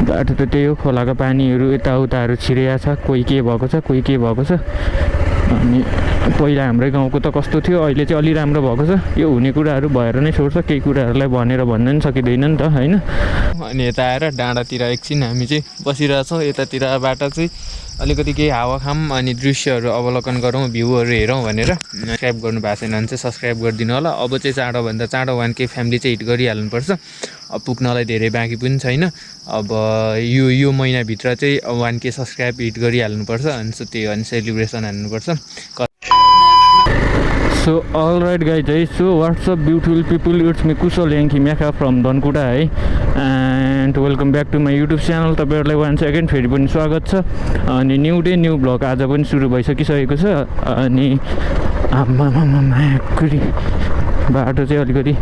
बाटो त त्यही हो, खोलाको पानीहरू यताउताहरू छिरेको छ, कोही के भएको छ कोही के भएको छ। अनि पहिला हाम्रै गाउँको त कस्तो थियो, अहिले चाहिँ अलि राम्रो भएको छ। यो हुने कुराहरू भएर नै छोड्छ, केही कुराहरूलाई भनेर भन्न नि सकिँदैन नि त होइन। अनि यता आएर डाँडातिर एकछिन हामी चाहिँ बसिरहेछौँ। यतातिर बाटो चाहिँ अलिकति केही हावा खाऊँ अनि दृश्यहरू अवलोकन गरौँ, भ्यूहरू हेरौँ भनेर। सब्सक्राइब गर्नु भएको छैन भने चाहिँ सब्सक्राइब गरिदिनु होला। अब चाहिँ चाँडोभन्दा चाँडो 1K फ्यामिली चाहिँ हिट गरिहाल्नुपर्छ। अब पुग्नलाई धेरै बाँकी पनि छैन। अब यो महिनाभित्र चाहिँ 1K सब्सक्राइब हिट गरिहाल्नुपर्छ। अनि त्यही अनि सेलिब्रेसन हान्नुपर्छ। सो अल राइट गाइज है, so what's up beautiful people, it's me Kushal Yangkhim Yakkha from Dhankuta है। And welcome back to my YouTube channel. तपाईँहरूलाई वान्स अगेन फेरि पनि स्वागत छ। अनि न्यू डे न्यू ब्लग आज पनि सुरु भइसकिसकेको छ। अनि आमामामाकुरी बाटो चाहिँ अलिकति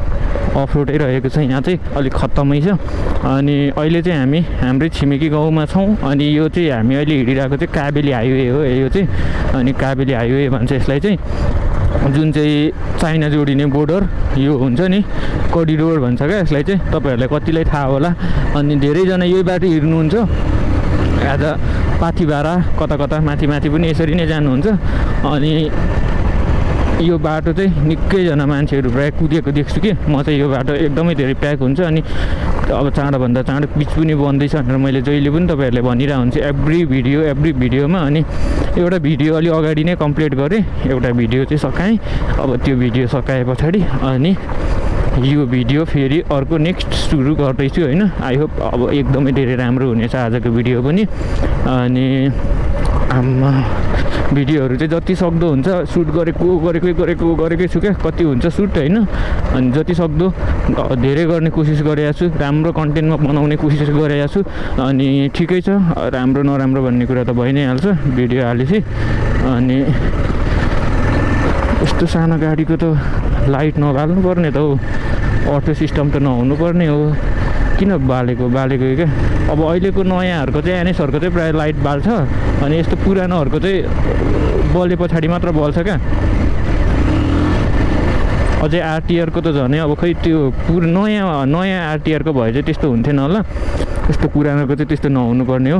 अफ रोडै रहेको छ, यहाँ चाहिँ अलिक खत्तमै छ। अनि अहिले चाहिँ हामी हाम्रै छिमेकी गाउँमा छौँ। अनि यो चाहिँ हामी अहिले हिँडिरहेको चाहिँ काबेली हाइवे हो यो चाहिँ। अनि काबेली हाइवे भन्छ यसलाई चाहिँ, जुन चाहिँ चाइना जोडिने बोर्डर यो हुन्छ नि, करिडोर भन्छ क्या यसलाई चाहिँ। तपाईँहरूलाई कतिलाई थाहा होला। अनि धेरैजना यही बाटो हिँड्नुहुन्छ, आज पाथिभारा कता कता माथि माथि पनि यसरी नै जानुहुन्छ। अनि यो बाटो चाहिँ निकैजना मान्छेहरू प्रायः कुदेको देख्छु कि म चाहिँ। यो बाटो एकदमै धेरै प्याक हुन्छ। अनि अब चाँडोभन्दा चाँडो पिच पनि बन्दैछ भनेर मैले जहिले पनि तपाईँहरूलाई भनिरहेको हुन्छु एभ्री भिडियोमा। अनि एउटा भिडियो अलि अगाडि नै कम्प्लिट गरेँ, एउटा भिडियो चाहिँ सकाएँ। अब त्यो भिडियो सकाए पछाडि अनि यो भिडियो फेरि अर्को नेक्स्ट सुरु गर्दैछु होइन। आई होप अब एकदमै धेरै राम्रो हुनेछ आजको भिडियो पनि। अनि आम्मा भिडियोहरू चाहिँ जति सक्दो हुन्छ सुट गरेकै छु क्या, कति हुन्छ सुट होइन। अनि जति सक्दो धेरै गर्ने कोसिस गरेको छु, राम्रो कन्टेन्टमा बनाउने कोसिस गरेको छु। अनि ठिकै छ, राम्रो नराम्रो भन्ने कुरा त भइ नै हाल्छ भिडियो हालेपछि। अनि यस्तो सानो गाडीको त लाइट नबाल्नु पर्ने त हो, अटो सिस्टम त नहुनु पर्ने हो, किन बालेको क्या। अब अहिलेको नयाँहरूको चाहिँ एनएसहरूको चाहिँ प्रायः लाइट बाल्छ। अनि यस्तो पुरानोहरूको चाहिँ बले पछाडि मात्र बल्छ क्या। अझै आरटिआरको त झनै अब खै त्यो नयाँ आरटिआरको भए चाहिँ त्यस्तो हुन्थेन होला। यस्तो पुरानोको चाहिँ त्यस्तो नहुनु पर्ने हो।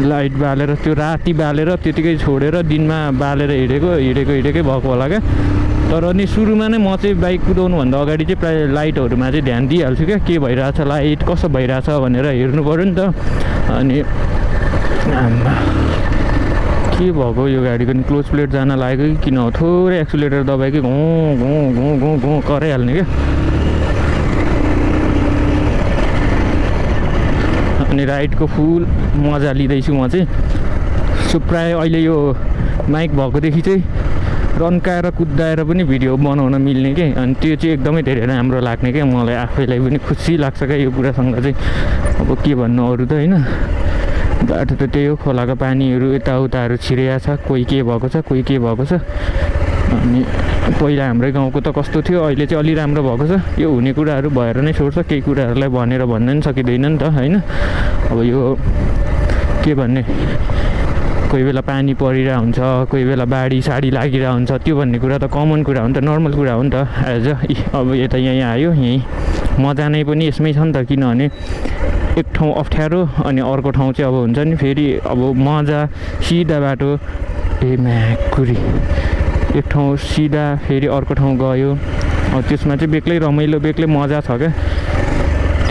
लाइट बालेर त्यो राति बालेर त्यतिकै छोडेर दिनमा बालेर हिँडेकै भएको होला क्या। तर अनि सुरुमा नै म चाहिँ बाइक कुदाउनुभन्दा अगाडि चाहिँ प्रायः लाइटहरूमा चाहिँ ध्यान दिइहाल्छु क्या, के भइरहेछ लाइट कसो भइरहेछ भनेर हेर्नु पऱ्यो नि त। अनि के भएको यो गाडीको नि क्लोज प्लेट जान लागेको कि किन हो, थोरै एक्सिलेटर दबाएकै घुँ कराइहाल्ने क्या। अनि राइडको फुल मजा लिँदैछु म चाहिँ। सो प्रायः अहिले यो माइक भएकोदेखि चाहिँ रन्काएर कुदाएर पनि भिडियो बनाउन मिल्ने के। अनि त्यो चाहिँ एकदमै धेरै राम्रो लाग्ने क्या, मलाई आफैलाई पनि खुसी लाग्छ क्या यो कुरासँग चाहिँ। अब के भन्नु अरू त होइन। बाटो त त्यही हो, खोलाको पानीहरू यताउताहरू छिरेको छ, कोही के भएको छ कोही के भएको छ। अनि पहिला हाम्रै गाउँको त कस्तो थियो, अहिले चाहिँ अलि राम्रो भएको छ। यो हुने कुराहरू भएर नै छोड्छ, केही कुराहरूलाई भनेर भन्न नि सकिँदैन नि त होइन। अब यो के भन्ने, कोही बेला पानी परिरहेको हुन्छ, कोही बेला बाढी साडी लागिरहेको हुन्छ, त्यो भन्ने कुरा त कमन कुरा हो नि त, नर्मल कुरा हो नि त। एज अब यता यहीँ आयो, यहीँ मजा नै पनि यसमै छ नि त। किनभने एक ठाउँ अप्ठ्यारो अनि अर्को ठाउँ चाहिँ अब हुन्छ नि फेरि अब मजा, सिधा बाटो म्याकुरी, एक ठाउँ सिधा फेरि अर्को ठाउँ गयो। अब त्यसमा चाहिँ बेग्लै रमाइलो बेग्लै मजा छ क्या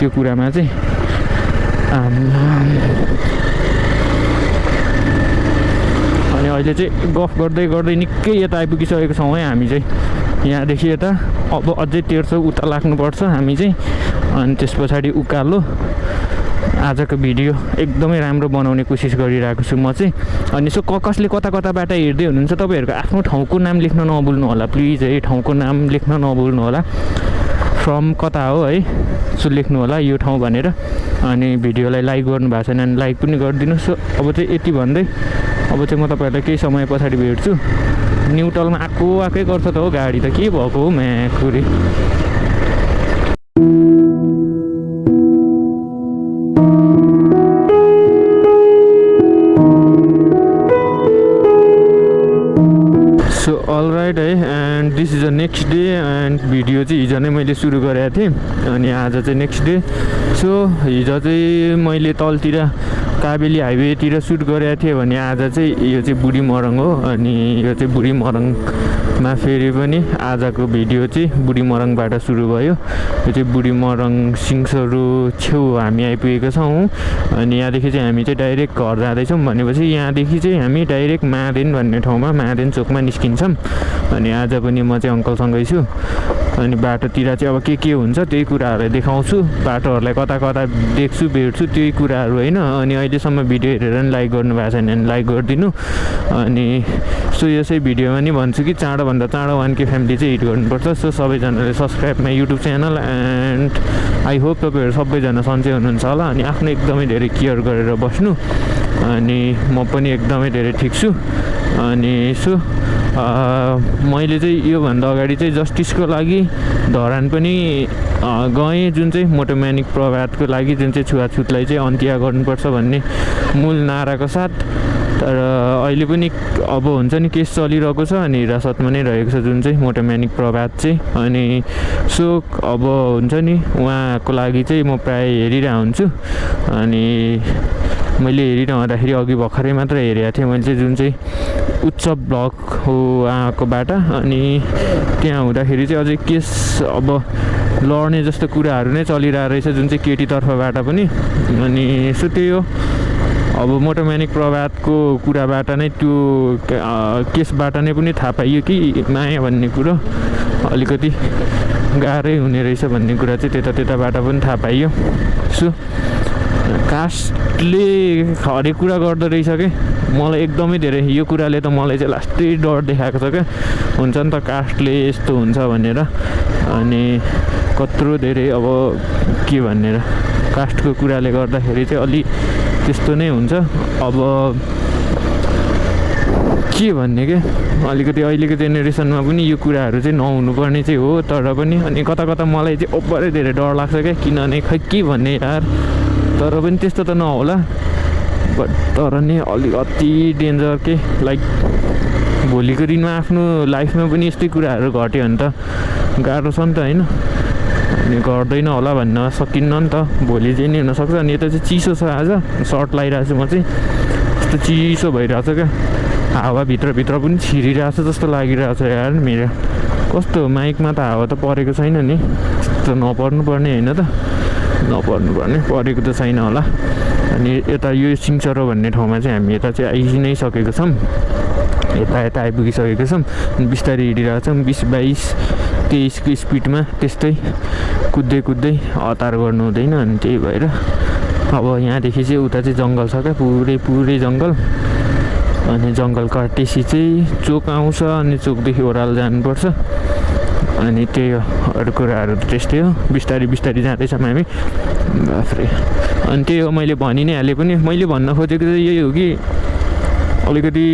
त्यो कुरामा चाहिँ। अनि अहिले चाहिँ गफ गर्दै निकै यता आइपुगिसकेको छौँ है हामी चाहिँ। यहाँदेखि यता अब अझै 150 उता लाग्नुपर्छ हामी चाहिँ। अनि त्यस पछाडि उकालो। आजको भिडियो एकदमै राम्रो बनाउने कोसिस गरिरहेको छु म चाहिँ। अनि यसो कसले कता हिँड्दै हुनुहुन्छ तपाईँहरूको आफ्नो ठाउँको नाम लेख्न नभुल्नु होला प्लिज है, ठाउँको नाम लेख्न नभुल्नु होला, फ्रम कता हो है सो लेख्नु होला यो ठाउँ भनेर। अनि भिडियोलाई लाइक गर्नु भएको छैन भने लाइक पनि गरिदिनुहोस्। अब चाहिँ यति भन्दै अब चाहिँ म तपाईँहरूलाई केही समय पछाडि भेट्छु। न्युट्रलमा आएकै गर्छ त हो गाडी त, के भएको हो म्याकुरी। सो अल राइट है। And this is the next day and video चाहिँ हिजो नै मैले सुरु गरेको थिएँ अनि आज चाहिँ नेक्स्ट डे। सो हिजो चाहिँ मैले तलतिर काबेली हाइवेतिर सुट गरेको थिएँ भने आज चाहिँ यो चाहिँ बुढी मरङ हो अनि यो चाहिँ बुढी मरङमा फेरि पनि आजको भिडियो चाहिँ बुढी मरङबाट सुरु भयो। यो चाहिँ बुढी मरङ सिङ्सहरू छेउ हामी आइपुगेको छौँ अनि यहाँदेखि चाहिँ हामी चाहिँ डाइरेक्ट घर जाँदैछौँ भनेपछि यहाँदेखि चाहिँ हामी डाइरेक्ट मादेन भन्ने ठाउँमा मादेन चोकमा निस्किन्छौँ। अनि आज पनि म चाहिँ अङ्कलसँगै छु अनि बाटोतिर चाहिँ अब के हुन्छ त्यही कुराहरू देखाउँछु, बाटोहरूलाई कता कता देख्छु भेट्छु त्यही कुराहरू होइन। अनि अहिलेसम्म भिडियो हेरेर नि लाइक गर्नुभएको छैन भने लाइक गरिदिनु। अनि सो यसै भिडियोमा नि भन्छु कि चाँडोभन्दा चाँडो 1K फ्यामिली चाहिँ हिट गर्नुपर्छ। सो सबैजनाले subscribe my YouTube channel and I hope तपाईँहरू सबैजना सन्चै हुनुहुन्छ होला अनि आफ्नो एकदमै धेरै केयर गरेर बस्नु। अनि म पनि एकदमै धेरै ठिक छु। अनि सो मैले चाहिँ योभन्दा अगाडि चाहिँ जस्टिसको लागि धरान पनि गएँ, जुन चाहिँ मोटोम्यानिक प्रवादको लागि जुन चाहिँ छुवाछुतलाई चाहिँ अन्त्य गर्नुपर्छ भन्ने मूल नाराको साथ। तर अहिले पनि अब हुन्छ नि केस चलिरहेको छ अनि हिरासतमा नै रहेको छ जुन चाहिँ मोटोम्यानिक प्रवाद चाहिँ। अनि सो अब हुन्छ नि उहाँको लागि चाहिँ म प्रायः हेरिरहेको हुन्छु। अनि मैले हेरिरहँदाखेरि अघि भर्खरै मात्र हेरेको थिएँ मैले चाहिँ जुन चाहिँ उत्सव ब्लग हो उहाँकोबाट। अनि त्यहाँ हुँदाखेरि चाहिँ अझै केस अब लड्ने जस्तो कुराहरू नै चलिरहेको रहेछ जुन चाहिँ केटी तर्फबाट पनि। अनि सो त्यही हो अब मोटोम्यानिक प्रवादको कुराबाट नै त्यो केसबाट नै पनि थाहा पाइयो कि माया भन्ने कुरो अलिकति गाह्रै हुने रहेछ भन्ने कुरा चाहिँ त्यताबाट पनि थाहा पाइयो। सो कास्टले हरेक कुरा गर्दो रहेछ क्या, मलाई एकदमै धेरै यो कुराले त मलाई चाहिँ लास्टै डर देखाएको छ क्या। हुन्छ नि त कास्टले यस्तो हुन्छ भनेर अनि कत्रो धेरै अब के भनेर कास्टको कुराले गर्दाखेरि चाहिँ अलि त्यस्तो नै हुन्छ। अब के भन्ने क्या अलिकति अहिलेको जेनेरेसनमा पनि यो कुराहरू चाहिँ नहुनुपर्ने चाहिँ हो तर पनि अनि कता कता मलाई चाहिँ ओभरै धेरै डर लाग्छ क्या किनभने खै के भन्ने यार, तर पनि त्यस्तो त नहोला बट तर नि अलिक अति डेन्जर के लाइक भोलिको दिनमा आफ्नो लाइफमा पनि यस्तै कुराहरू घट्यो भने त गाह्रो छ नि त होइन। अनि गर्दैन होला भन्न सकिन्न नि त, भोलि चाहिँ नि हुनसक्छ। अनि यता चाहिँ चिसो छ आज सर्ट लगाइरहेको छु म चाहिँ, यस्तो चिसो भइरहेको छ क्या, हावा भित्रभित्र पनि छिरिरहेको छ जस्तो लागिरहेको छ यार। मेरो कस्तो माइकमा त हावा त परेको छैन नि, यस्तो नपर्नुपर्ने होइन त, नपर्नुपर्ने परेको त छैन होला। अनि यता यो सिङचरो भन्ने ठाउँमा चाहिँ हामी यता चाहिँ आइ नै सकेको छौँ, यता आइपुगिसकेको छौँ। बिस्तारै हिँडिरहेको छौँ 20-22-23को स्पिडमा त्यस्तै कुद्दै हतार गर्नु हुँदैन। अनि त्यही भएर अब यहाँदेखि चाहिँ उता चाहिँ जङ्गल छ क्या, पुरै जङ्गल। अनि जङ्गल काटेपछि चाहिँ चोक आउँछ अनि चोकदेखि ओह्रालो जानुपर्छ। अनि त्यही हो अरू कुराहरू त त्यस्तै हो, बिस्तारै जाँदैछौँ हामी बाफ्रे। अनि त्यही हो मैले भनि नै हालेँ पनि, मैले भन्न खोजेको चाहिँ यही हो कि अलिकति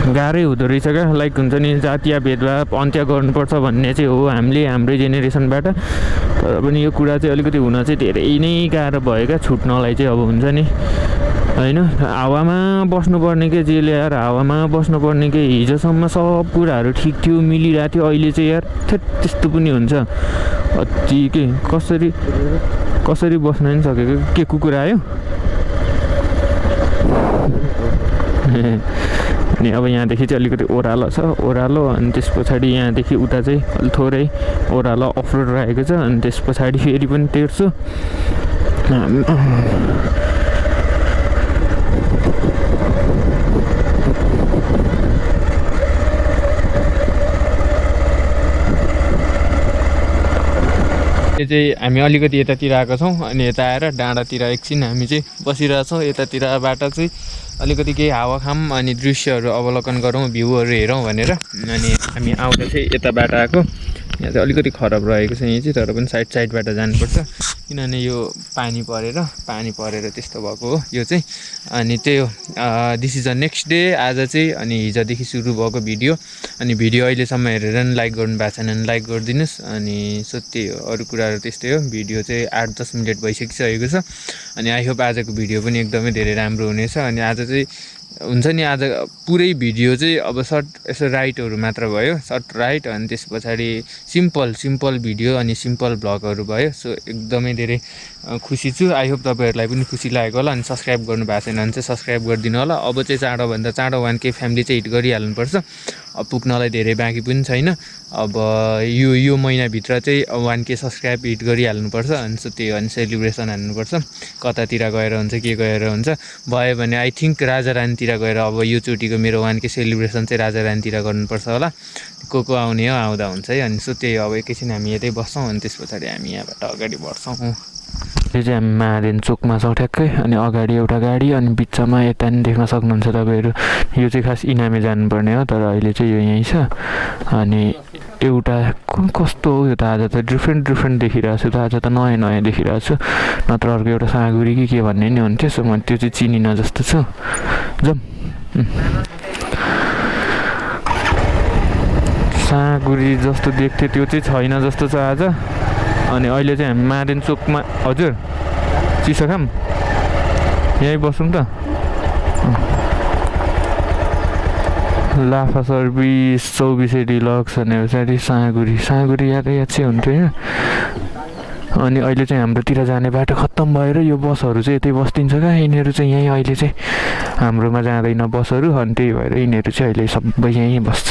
गाह्रै हुँदो रहेछ क्या, लाइक हुन्छ नि जातीय भेदभाव अन्त्य गर्नुपर्छ भन्ने चाहिँ हो हामीले हाम्रै जेनेरेसनबाट। तर पनि यो कुरा चाहिँ अलिकति हुन चाहिँ धेरै नै गाह्रो भयो क्या छुट्नलाई चाहिँ। अब हुन्छ नि होइन हावामा बस्नुपर्ने के जेले यार, हावामा बस्नुपर्ने के हिजोसम्म सब कुराहरू ठिक थियो मिलिरहेको थियो, अहिले चाहिँ यार त्यस्तो पनि हुन्छ अति के कसरी बस्न नि सकेको के कुकुर आयो। अनि अब यहाँदेखि चाहिँ अलिकति ओह्रालो छ ओह्रालो, अनि त्यस पछाडि यहाँदेखि उता चाहिँ अलिक थोरै ओह्रालो अफरोड रहेको छ। अनि त्यस पछाडि फेरि पनि तेर्सो चाहिँ हामी अलिकति यतातिर आएको छौँ। अनि यता आएर डाँडातिर एकछिन हामी चाहिँ बसिरहेछौँ, यतातिरबाट चाहिँ अलिकति केही हावा खाऊँ अनि दृश्यहरू अवलोकन गरौँ, भ्यूहरू हेरौँ भनेर। अनि हामी आउँदा चाहिँ यताबाट आएको, यहाँ चाहिँ अलिकति खराब रहेको छ यहाँ चाहिँ, तर पनि साइडबाट जानुपर्छ किनभने यो पानी परेर त्यस्तो भएको हो यो चाहिँ। अनि त्यही हो this is the next day आज चाहिँ। अनि हिजोदेखि सुरु भएको भिडियो, अनि भिडियो अहिलेसम्म हेरेर नि लाइक गर्नु भएको छैन भने लाइक गरिदिनुहोस्। अनि सो त्यही हो अरू कुराहरू त्यस्तै हो। भिडियो चाहिँ 8-10 मिनट भइसकिसकेको छ। अनि आई होप आजको भिडियो पनि एकदमै धेरै राम्रो हुनेछ। अनि आज चाहिँ हुन्छ नि आज पुरै भिडियो चाहिँ अब सर्ट यसो राइटहरू मात्र भयो, सर्ट राइट, अनि त्यस पछाडि सिम्पल भिडियो अनि सिम्पल भ्लगहरू भयो। सो एकदमै धेरै खुसी छु। आई होप तपाईँहरूलाई पनि खुसी लागेको होला। अनि सब्सक्राइब गर्नु भएको छैन भने चाहिँ सब्सक्राइब गरिदिनु होला। अब चाहिँ चाँडोभन्दा चाँडो 1K फ्यामिली चाहिँ हिट गरिहाल्नुपर्छ। अब पुग्नलाई धेरै बाँकी पनि छैन। अब यो महिनाभित्र चाहिँ 1K सब्सक्राइब हिट गरिहाल्नुपर्छ। अनि त्यही अनि सेलिब्रेसन हान्नुपर्छ। कतातिर गएर हुन्छ, के गएर हुन्छ, भयो भने आई थिङ्क राजा रानीतिर गएर अब यो चोटिको मेरो 1K सेलिब्रेसन चाहिँ राजा रानीतिर गर्नुपर्छ होला। को आउने हो आउँदा हुन्छ है। अनि त्यही अब एकैछिन हामी यतै बस्छौँ अनि त्यस पछाडि हामी यहाँबाट अगाडि बढ्छौँ। यो चाहिँ हामी महादेन चोकमा छौँ ठ्याक्कै। अनि अगाडि एउटा गाडी अनि बिचमा यता नि देख्न सक्नुहुन्छ तपाईँहरू। यो चाहिँ खास इनामे जानुपर्ने हो, तर अहिले चाहिँ यो यहीँ छ। अनि एउटा कस्तो हो यो त, आज त डिफ्रेन्ट देखिरहेको छु त, आज त नयाँ देखिरहेको छु। नत्र अर्को एउटा साँगुरी कि के भन्ने नि हुन्थ्यो। सो म त्यो चाहिँ चिनिन जस्तो छु। जाउँ। साँगुरी जस्तो देख्थ्यो त्यो चाहिँ छैन जस्तो छ आज। अनि अहिले चाहिँ हामी महादेन चोकमा, हजुर चिसो खाम यहीँ बसौँ त। लाफा सर्भिस 24 डिलक्स भने पछाडि साँगुरी याद चाहिँ हुन्थ्यो यहाँ। अनि अहिले चाहिँ हाम्रोतिर जाने बाटो खत्तम भएर यो बसहरू चाहिँ यतै बस्दिन्छ क्या। यिनीहरू चाहिँ यहीँ अहिले चाहिँ हाम्रोमा जाँदैन बसहरू। अनि त्यही भएर यिनीहरू चाहिँ अहिले सबै यहीँ बस्छ।